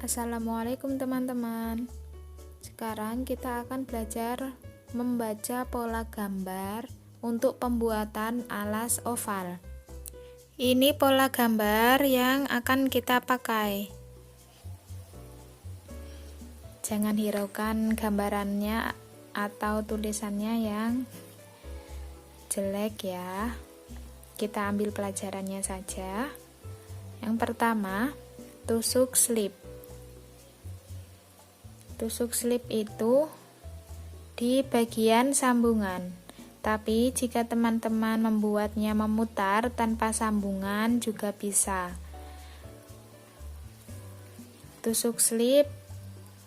Assalamualaikum teman-teman. Sekarang kita akan belajar membaca pola gambar untuk pembuatan alas oval. Ini pola gambar yang akan kita pakai. Jangan hiraukan gambarannya atau tulisannya yang jelek ya. Kita ambil pelajarannya saja. Yang pertama, tusuk slip. Tusuk slip itu di bagian sambungan. Tapi jika teman-teman membuatnya memutar tanpa sambungan juga bisa. Tusuk slip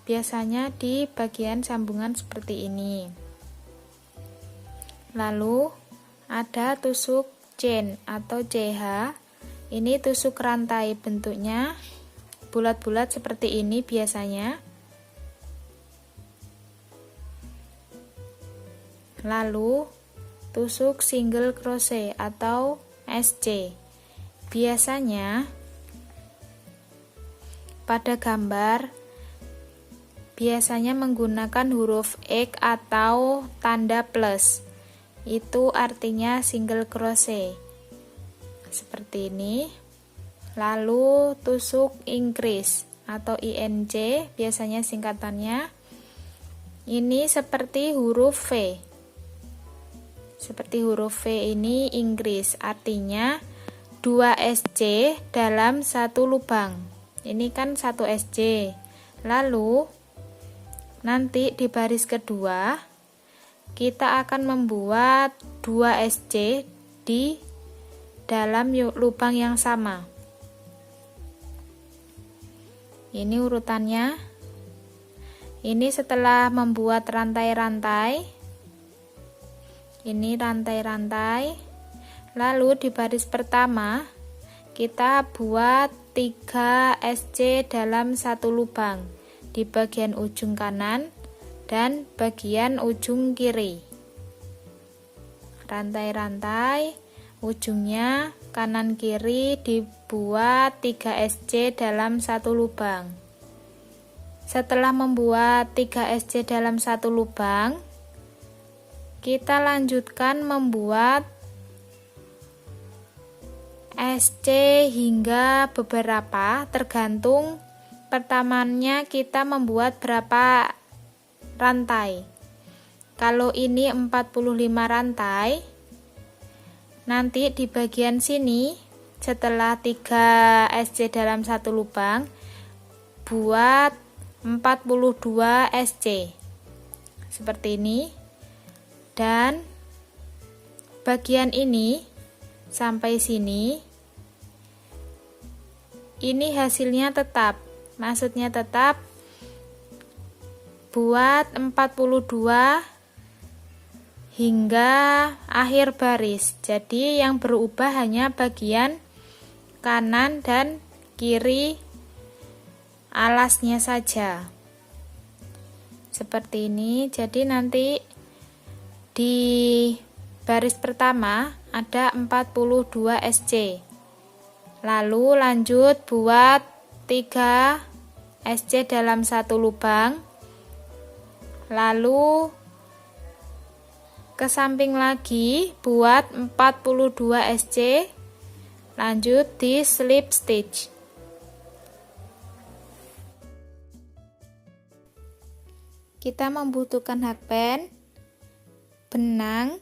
biasanya di bagian sambungan seperti ini. Lalu ada tusuk chain atau CH. Ini tusuk rantai, bentuknya bulat-bulat seperti ini biasanya. Lalu tusuk single crochet atau SC. Biasanya pada gambar biasanya menggunakan huruf X atau tanda plus. Itu artinya single crochet. Seperti ini. Lalu tusuk increase atau INC, biasanya singkatannya. Ini seperti huruf V. Seperti huruf V ini increase, artinya 2 SC dalam satu lubang. Ini kan 1 SC. Lalu nanti di baris kedua kita akan membuat 2 SC di dalam lubang yang sama. Ini urutannya. Ini setelah membuat rantai-rantai. Ini rantai-rantai. Lalu di baris pertama kita buat 3 SC dalam satu lubang di bagian ujung kanan dan bagian ujung kiri. Rantai-rantai, ujungnya kanan kiri dibuat 3 SC dalam satu lubang. Setelah membuat 3 SC dalam satu lubang, kita lanjutkan membuat SC hingga beberapa, tergantung pertamanya kita membuat berapa rantai. Kalau ini 45 rantai, nanti di bagian sini setelah 3 SC dalam satu lubang buat 42 SC seperti ini. Dan bagian ini sampai sini, ini hasilnya tetap, maksudnya tetap buat 42 hingga akhir baris. Jadi yang berubah hanya bagian kanan dan kiri alasnya saja. Seperti ini. Jadi nanti di baris pertama ada 42 SC. Lalu lanjut buat 3 SC dalam satu lubang. Lalu ke samping lagi buat 42 SC. Lanjut di slip stitch. Kita membutuhkan hakpen, benang,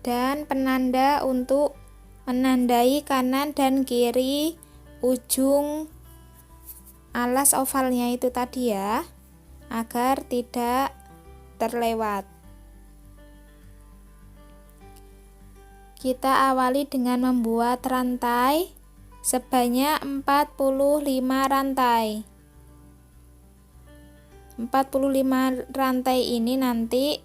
dan penanda untuk menandai kanan dan kiri ujung alas ovalnya itu tadi ya, agar tidak terlewat. Kita awali dengan membuat rantai sebanyak 45 rantai. 45 rantai ini nanti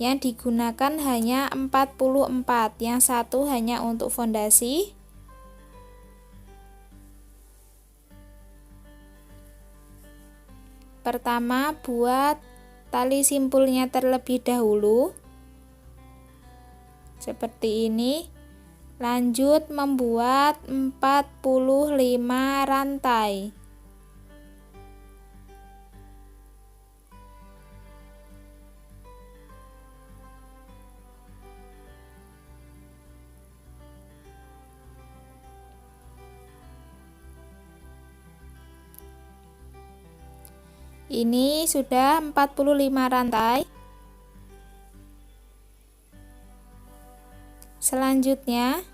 yang digunakan hanya 44, yang satu hanya untuk fondasi. Pertama, buat tali simpulnya terlebih dahulu seperti ini. Lanjut membuat 45 rantai. Ini sudah 45 rantai. Selanjutnya,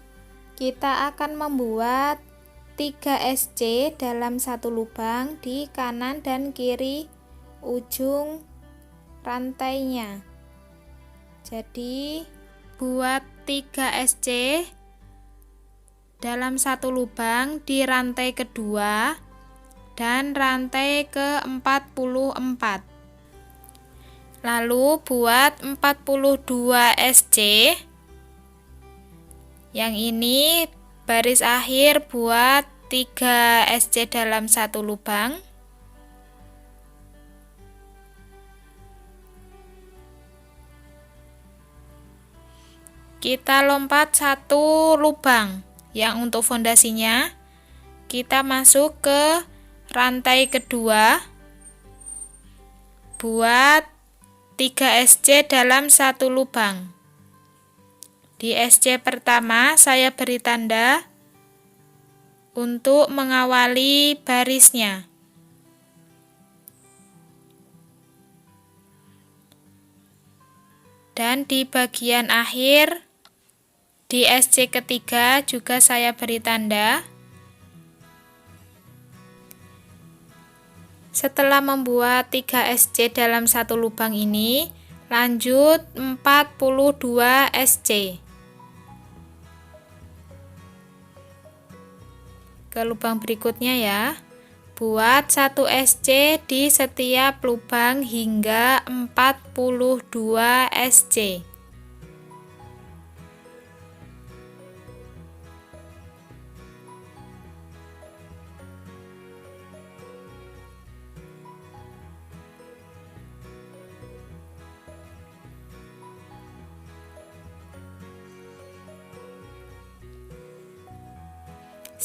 kita akan membuat 3 SC dalam satu lubang di kanan dan kiri ujung rantainya. Jadi, buat 3 SC dalam satu lubang di rantai kedua dan rantai ke-44. Lalu buat 42 SC. Yang ini baris akhir buat 3 SC dalam satu lubang. Kita lompat satu lubang. Yang untuk fondasinya kita masuk ke rantai kedua, buat 3 SC dalam satu lubang. Di SC pertama saya beri tanda untuk mengawali barisnya. Dan di bagian akhir di SC ketiga juga saya beri tanda. Setelah membuat 3 SC dalam satu lubang ini, lanjut 42 SC. Ke lubang berikutnya ya. Buat 1 SC di setiap lubang hingga 42 SC.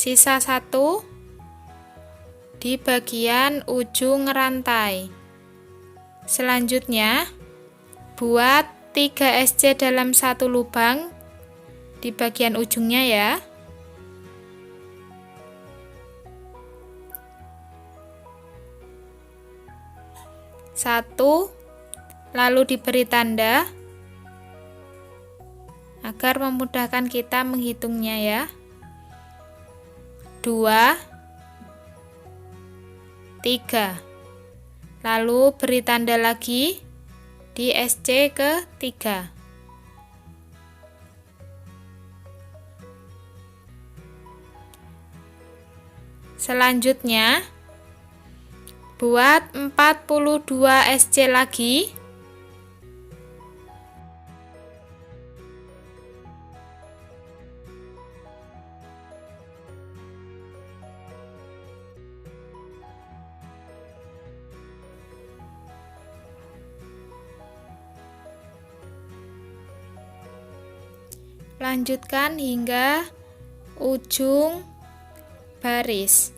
Sisa 1 di bagian ujung rantai. Selanjutnya, buat 3 SC dalam satu lubang di bagian ujungnya ya. Satu, lalu diberi tanda agar memudahkan kita menghitungnya ya. 2, 3. Lalu beri tanda lagi di SC ke-3. Selanjutnya, buat 42 SC lagi. Lanjutkan hingga ujung baris.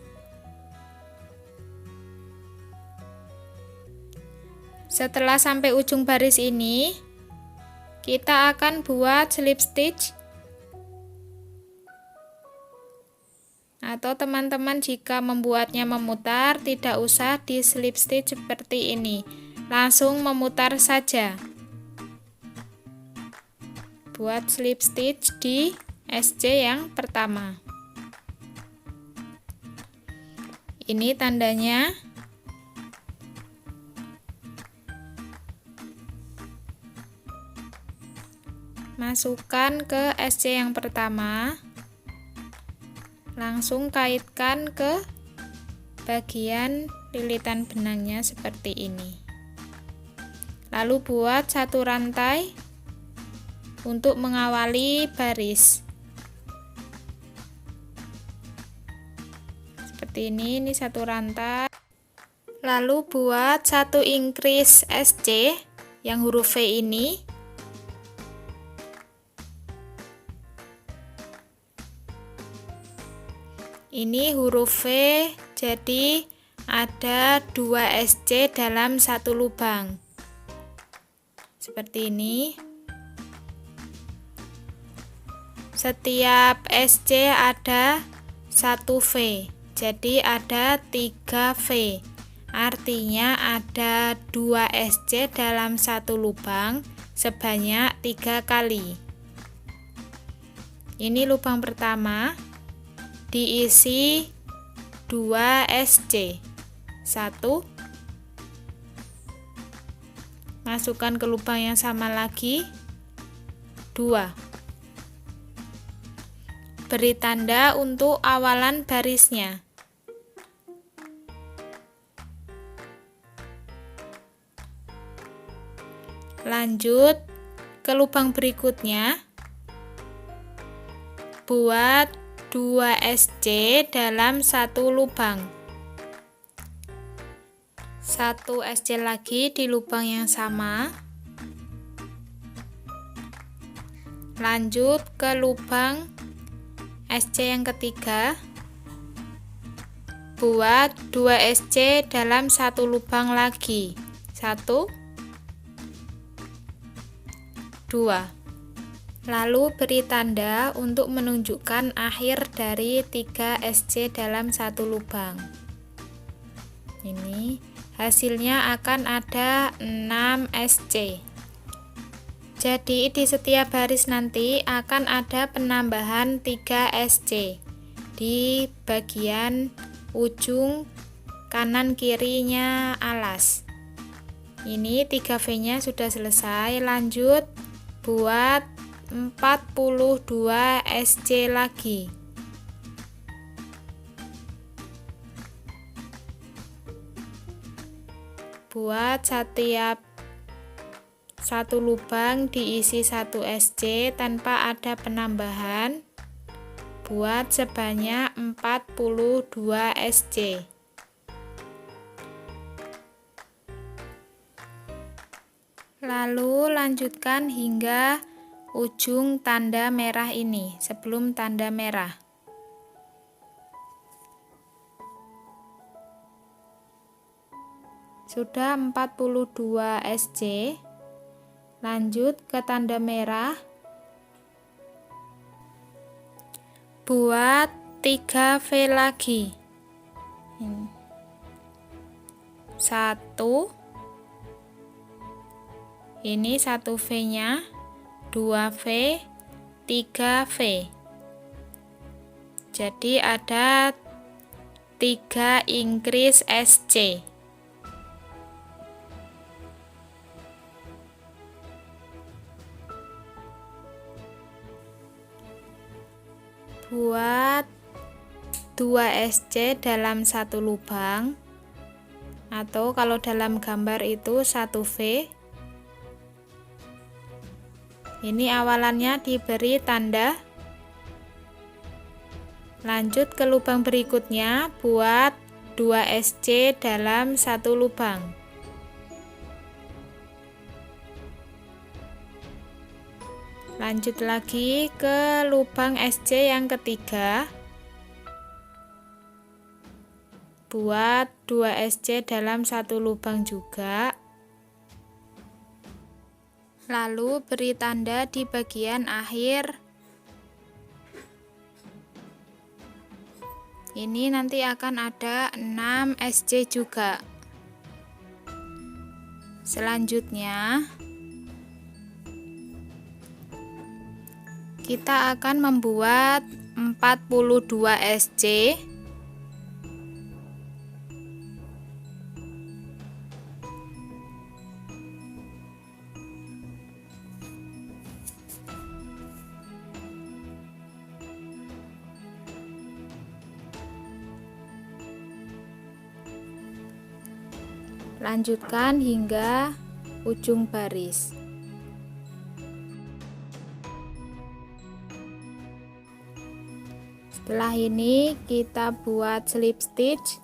Setelah sampai ujung baris ini, kita akan buat slip stitch. Atau teman-teman jika membuatnya memutar, tidak usah di slip stitch seperti ini. Langsung memutar saja. Buat slip stitch di SC yang pertama. Ini tandanya. Masukkan ke SC yang pertama. Langsung kaitkan ke bagian lilitan benangnya seperti ini. Lalu buat satu rantai untuk mengawali baris. Seperti ini satu rantai. Lalu buat satu increase SC yang huruf V ini. Ini huruf V, jadi ada 2 SC dalam satu lubang. Seperti ini. Setiap SC ada 1 V, jadi ada 3 V. Artinya ada 2 SC dalam satu lubang sebanyak 3 kali. Ini lubang pertama, diisi 2 SC. 1, masukkan ke lubang yang sama lagi, 2. Beri tanda untuk awalan barisnya. Lanjut ke lubang berikutnya, buat 2 SC dalam satu lubang. 1 SC lagi di lubang yang sama. Lanjut ke lubang SC yang ketiga, buat 2 SC dalam satu lubang lagi. 1, 2. Lalu beri tanda untuk menunjukkan akhir dari 3 SC dalam satu lubang. Ini hasilnya akan ada 6 SC. Jadi di setiap baris nanti akan ada penambahan 3 SC di bagian ujung kanan kirinya alas. Ini 3 V-nya sudah selesai. Lanjut buat 42 SC lagi. Buat setiap satu lubang diisi 1 SC tanpa ada penambahan. Buat sebanyak 42 SC. Lalu lanjutkan hingga ujung tanda merah ini, sebelum tanda merah. Sudah 42 SC. Lanjut ke tanda merah. Buat 3 V lagi. 1. Ini 1 V-nya. 2 V, 3 V. Jadi ada 3 increase SC. Buat 2 SC dalam satu lubang, atau kalau dalam gambar itu 1 V. Ini awalannya diberi tanda. Lanjut ke lubang berikutnya, buat 2 SC dalam satu lubang. Lanjut lagi ke lubang SC yang ketiga. Buat 2 SC dalam satu lubang juga. Lalu beri tanda di bagian akhir. Ini nanti akan ada 6 SC juga. Selanjutnya kita akan membuat 42 SC. Lanjutkan hingga ujung baris. Setelah ini kita buat slip stitch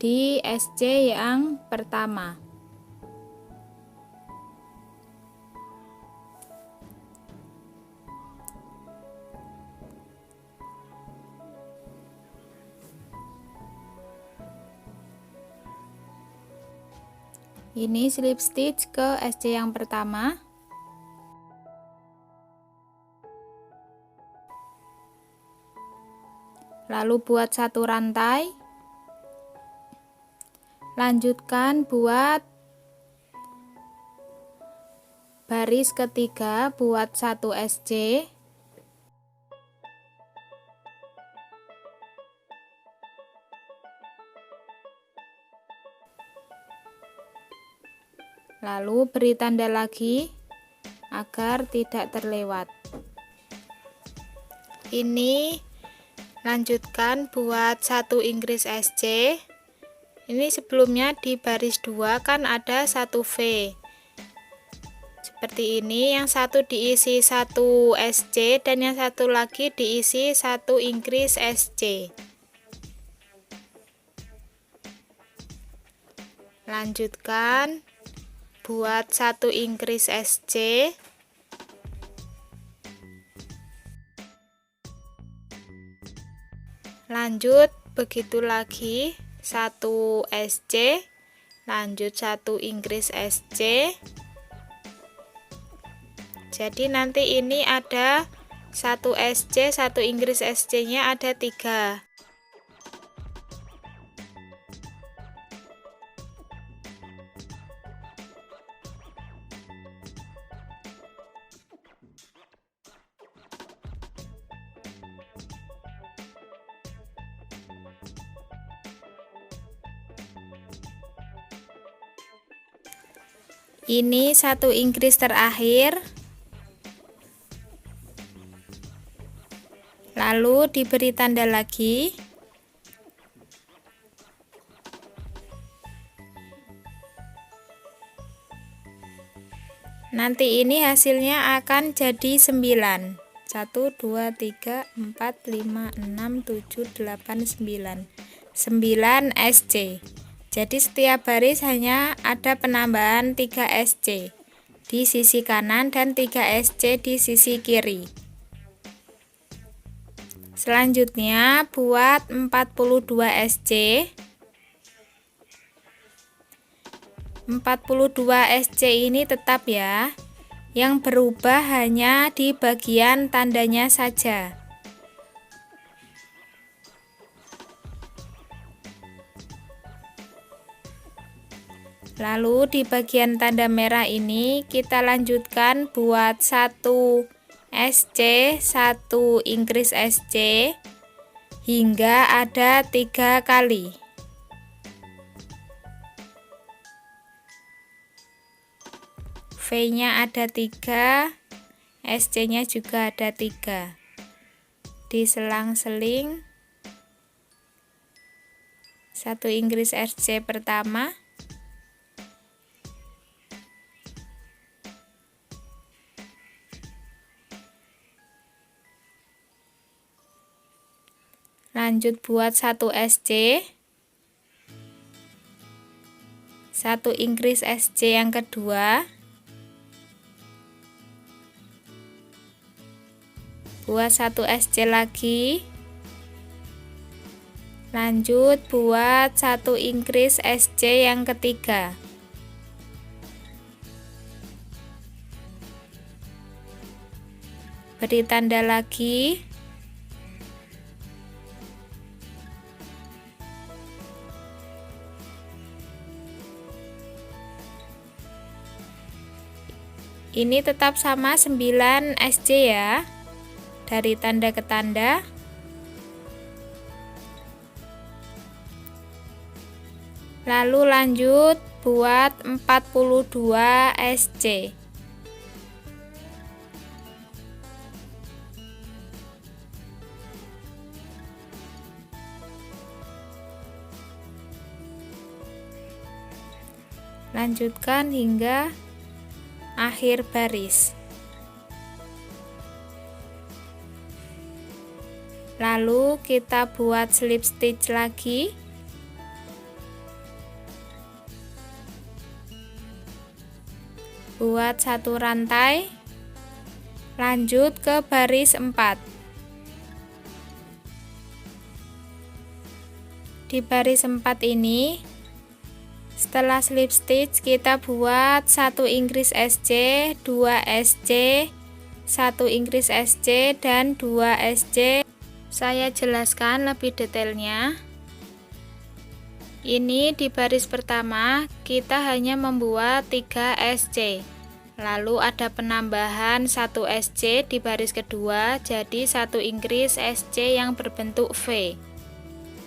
di SC yang pertama. Ini slip stitch ke SC yang pertama. Lalu buat satu rantai. Lanjutkan buat baris ketiga, buat 1 SC. Lalu beri tanda lagi agar tidak terlewat. Ini lanjutkan buat 1 Inggris SC. Ini sebelumnya di baris 2 kan ada 1 V. Seperti ini, yang satu diisi 1 SC dan yang satu lagi diisi 1 Inggris SC. Lanjutkan buat 1 Inggris SC. Lanjut begitu lagi 1 SC, lanjut 1 Inggris SC. Jadi nanti ini ada 1 SC, 1 Inggris SC nya ada 3. Ini 1 Inggris terakhir. Lalu diberi tanda lagi. Nanti ini hasilnya akan jadi 9. 1 2 3 4 5 6 7 8 9. 9 SC. Jadi setiap baris hanya ada penambahan 3 SC di sisi kanan dan 3 SC di sisi kiri. Selanjutnya buat 42 SC. 42 SC ini tetap ya. Yang berubah hanya di bagian tandanya saja. Lalu di bagian tanda merah ini kita lanjutkan buat 1 SC, 1 Inggris SC hingga ada 3 kali. V-nya ada 3, SC-nya juga ada 3. Diselang-seling 1 Inggris SC pertama. Lanjut buat 1 SC, 1 Inggris SC yang kedua, buat 1 SC lagi, lanjut buat 1 Inggris SC yang ketiga. Beri tanda lagi. Ini tetap sama 9 SC ya, dari tanda ke tanda. Lalu lanjut buat 42 SC. Lanjutkan hingga akhir baris. Lalu kita buat slip stitch lagi. Buat 1 rantai. Lanjut ke baris 4. Di baris 4 ini Setelah slip stitch, kita buat 1 increase SC, 2 SC, 1 increase SC, dan 2 SC. Saya jelaskan lebih detailnya. Ini di baris pertama kita hanya membuat 3 SC. Lalu ada penambahan 1 SC di baris kedua, jadi 1 increase SC yang berbentuk V.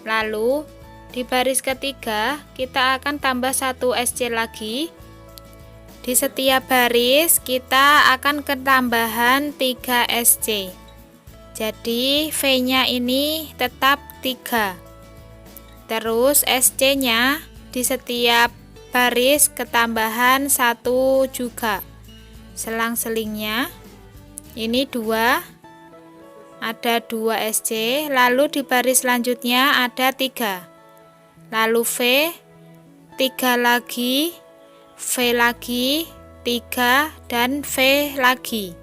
Lalu di baris ketiga kita akan tambah 1 SC lagi. Di setiap baris kita akan ketambahan 3 SC. Jadi V-nya ini tetap 3. Terus SC-nya di setiap baris ketambahan 1 juga. Selang-selingnya ini 2, ada 2 SC, lalu di baris selanjutnya ada 3, lalu V, 3 lagi, V lagi, 3, dan V lagi.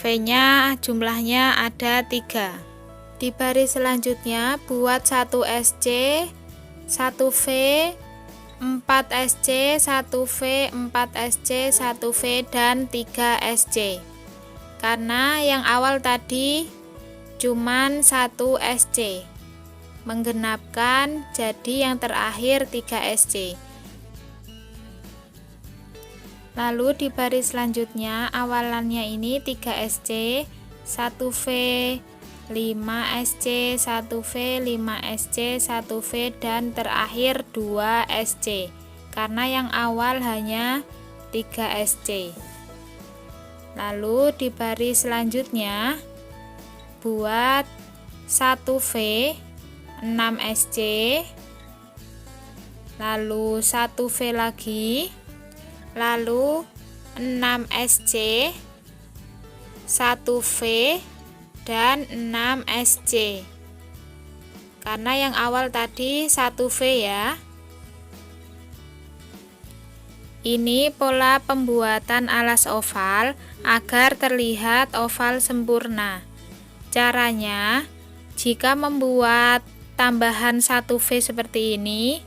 V nya jumlahnya ada 3. Di baris selanjutnya buat 1 SC, 1 V, 4 SC, 1 V, 4 SC, 1 V, dan 3 SC. Karena yang awal tadi cuman 1 SC. Menggenapkan jadi yang terakhir 3 SC. Lalu di baris selanjutnya awalannya ini 3 SC, 1 V, 5 SC, 1 V, 5 SC, 1 V, dan terakhir 2 SC. Karena yang awal hanya 3 SC. Lalu di baris selanjutnya buat 1 V, 6 SC, lalu 1 V lagi, lalu 6 SC, 1 V, dan 6 SC. Karena yang awal tadi 1 V ya. Ini pola pembuatan alas oval agar terlihat oval sempurna. Caranya, jika membuat tambahan 1 V seperti ini,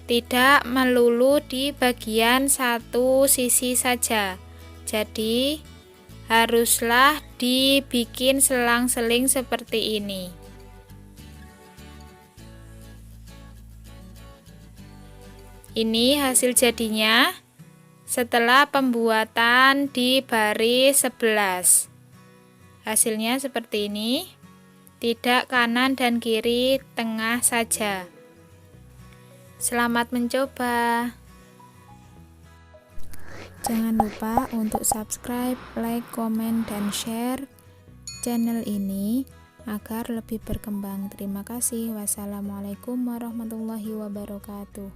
tidak melulu di bagian satu sisi saja. Jadi, haruslah dibikin selang-seling seperti ini. Ini hasil jadinya setelah pembuatan di baris 11. Hasilnya seperti ini, tidak kanan dan kiri, tengah saja. Selamat mencoba. Jangan lupa untuk subscribe, like, komen, dan share channel ini agar lebih berkembang. Terima kasih. Wassalamualaikum warahmatullahi wabarakatuh.